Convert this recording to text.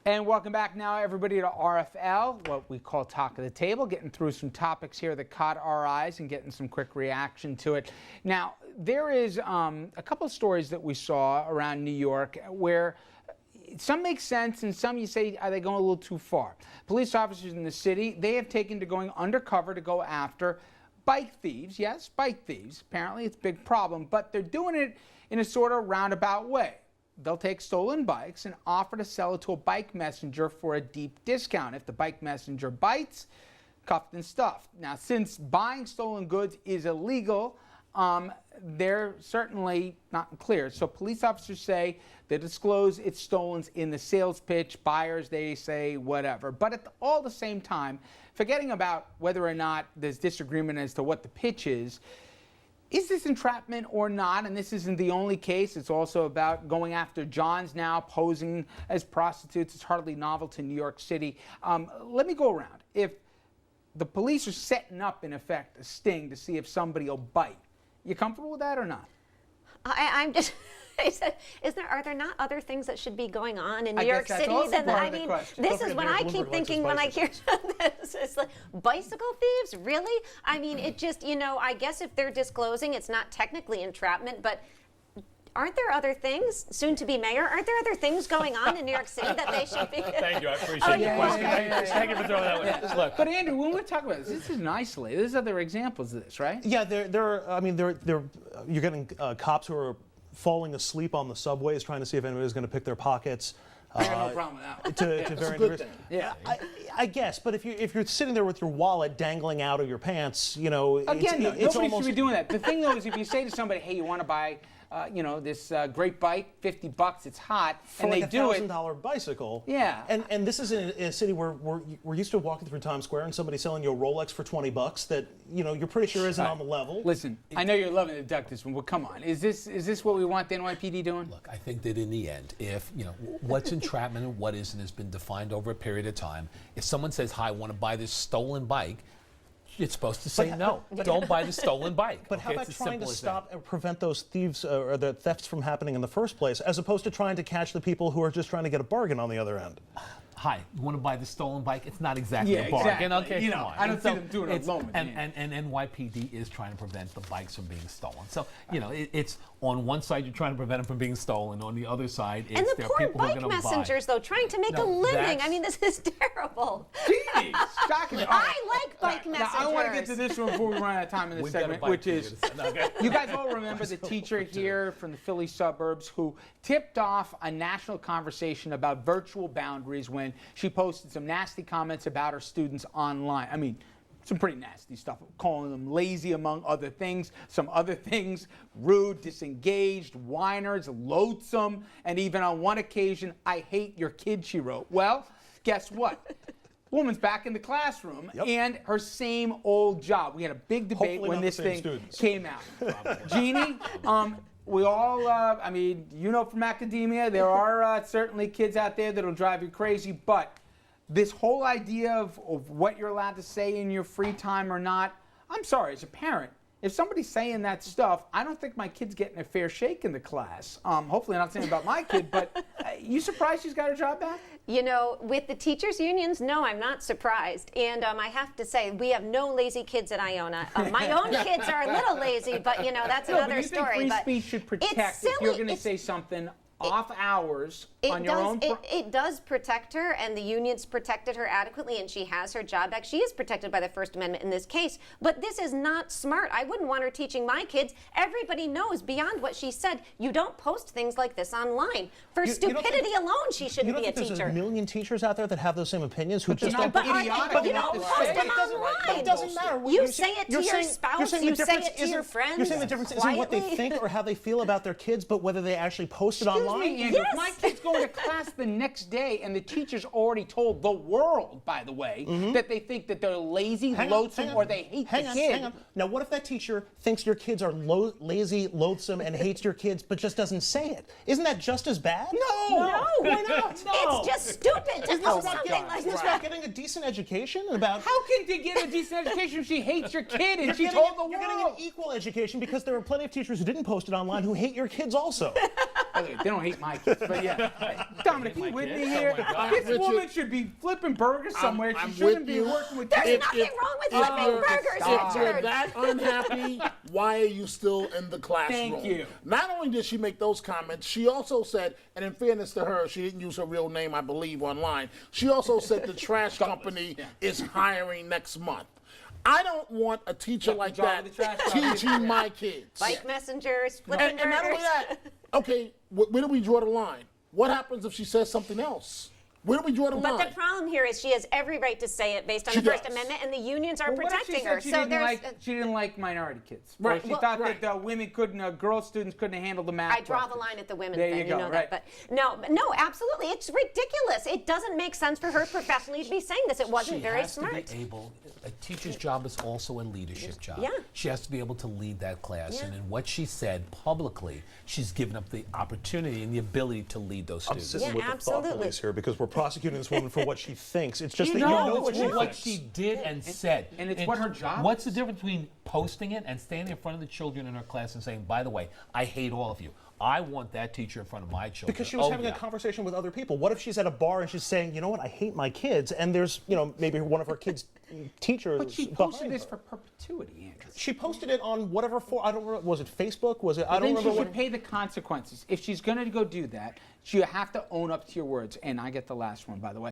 And welcome back now, everybody, to RFL, what we call Talk of the Table, getting through some topics here that caught our eyes and getting some quick reaction to it. Now, there is a couple of stories that we saw around New York where some make sense and some you say, are they going a little too far? Police officers in the city, they have taken to going undercover to go after bike thieves. Yes, bike thieves. Apparently it's a big problem, but they're doing it in a sort of roundabout way. They'll take stolen bikes and offer to sell it to a bike messenger for a deep discount. If the bike messenger bites, cuffed and stuffed. Now, since buying stolen goods is illegal, they're certainly not clear. So police officers say they disclose it's stolen in the sales pitch. Buyers, they say whatever. But at all the same time, forgetting about whether or not there's disagreement as to what the pitch is this entrapment or not? And this isn't the only case. It's also about going after Johns now, posing as prostitutes. It's hardly novel to New York City. Let me go around. If the police are setting up, in effect, a sting to see if somebody will bite, you comfortable with that or not? I'm just... Are there not other things that should be going on in New York City? This is what I keep thinking when I hear this. It's like, bicycle thieves? Really? I mean, it just, I guess if they're disclosing, it's not technically entrapment, but aren't there other things, soon to be mayor, aren't there other things going on in New York City that they should be? Thank you, I appreciate your question. Thank you for throwing that one. Look. But Andrew, when we're talking about this isn't isolated. There's other examples of this, right? Yeah, you're getting cops who are falling asleep on the subways, trying to see if anybody's going to pick their pockets. I got no problem with that. To varying degrees. Yeah, I guess. But if you're sitting there with your wallet dangling out of your pants, again, nobody should be doing that. The thing though is, if you say to somebody, "Hey, you want to buy, this great bike, $50, it's hot," and they do it, $1,000 bicycle. Yeah. And this is in a city where we're used to walking through Times Square and somebody selling you a Rolex for $20 that you're pretty sure isn't on the level. Listen, I know you're loving to duck this one, but come on, is this what we want the NYPD doing? Look, I think that in the end, if what's entrapment and what isn't has been defined over a period of time. If someone says, "Hi, I want to buy this stolen bike," it's supposed to say no. Don't buy the stolen bike. But how about trying to stop and prevent those thieves or the thefts from happening in the first place, as opposed to trying to catch the people who are just trying to get a bargain on the other end? Hi, you want to buy the stolen bike? It's not exactly a bargain. Exactly. Okay, come on. I don't see them doing it alone. And NYPD is trying to prevent the bikes from being stolen. So, it's on one side you're trying to prevent them from being stolen. On the other side, and the poor bike messengers, though, trying to make a living. I mean, this is terrible. Jeez, shocking. I like bike messengers. Now, I want to get to this one before we run out of time in this segment, which is, you guys all remember the teacher here from the Philly suburbs who tipped off a national conversation about virtual boundaries when she posted some nasty comments about her students online. I mean, some pretty nasty stuff, calling them lazy among other things. Some other things, rude, disengaged, whiners, loathsome, and even on one occasion, "I hate your kid," she wrote. Well, guess what? Woman's back in the classroom, and her same old job. We had a big debate when this thing came out. Jeannie, we all, from academia, there are certainly kids out there that'll drive you crazy, but this whole idea of what you're allowed to say in your free time or not, I'm sorry, as a parent, if somebody's saying that stuff, I don't think my kid's getting a fair shake in the class. Hopefully I'm not saying about my kid, but you surprised she's got her job back? With the teachers' unions, no, I'm not surprised. And I have to say, we have no lazy kids at Iona. My own kids are a little lazy, but, that's another story. But free speech should protect if you're going to say something off hours on your own. It does protect her, and the unions protected her adequately, and she has her job back. She is protected by the First Amendment in this case, but this is not smart. I wouldn't want her teaching my kids. Everybody knows beyond what she said, you don't post things like this online. For stupidity alone, she shouldn't be a teacher. There's a million teachers out there that have those same opinions who just don't. But you don't post them online. It doesn't matter. You say it to your spouse. You say it to your friends. You're saying the difference isn't what they think or how they feel about their kids, but whether they actually post it online. Excuse me, Andrew. If my kid's going to class the next day and the teacher's already told the world, by the way, that they think that they're lazy, loathsome, or they hate the kid. Hang on. Now, what if that teacher thinks your kids are lazy, loathsome, and hates your kids, but just doesn't say it? Isn't that just as bad? No. Why not? It's just stupid to post something like Isn't this about getting a decent education? How can they get a decent education if she hates your kid and she told the world? You're getting an equal education because there are plenty of teachers who didn't post it online who hate your kids also. They don't hate my kids, but yeah. Dominic, you with me here? This Richard, woman should be flipping burgers somewhere. I'm She shouldn't with be you. working with There's kids. nothing wrong with flipping burgers, If you're Richard. that unhappy, why are you still in the classroom? Thank you. Not only did she make those comments, she also said, and in fairness to her, she didn't use her real name, I believe, online. She also said the trash company is hiring next month. I don't want a teacher like that teaching my kids. Bike messengers, flipping And not only burgers. that, okay, where do we draw the line? What happens if she says something else? Where do we draw the line? But the problem here is she has every right to say it based on She the First does. Amendment, and the unions are Well, what if she protecting said her. she So didn't there's. she didn't like minority kids. Right. Or she Well, thought right. that women couldn't, girl students couldn't handle the math. I draw the questions. line at the women There thing, you go, know right. that. But no, absolutely, it's ridiculous. It doesn't make sense for her professionally to be saying this. It wasn't She very has smart. to be able. A teacher's job is also a leadership job. Yeah. She has to be able to lead that class, Yeah. and in what she said publicly, she's given up the opportunity and the ability to lead those I'm students. sitting Yeah, with the thought absolutely. police here because we're prosecuting this woman for what she thinks. It's just that No, you know it's what what she she thinks. did and said. and it's what her job What's is. the difference between posting it and standing in front of the children in her class and saying, by the way, I hate all of you. I want that teacher in front of my children. Because she was Oh, having yeah. a conversation with other people. What if she's at a bar and she's saying, you know what, I hate my kids, and there's, maybe one of her kids' teachers But she behind posted this her. for perpetuity, Andrew. She posted it on whatever I don't remember, was it Facebook? Was it, I don't Then remember she what. should pay the consequences. If she's going to go do that, you have to own up to your words. And I get the last one, by the way.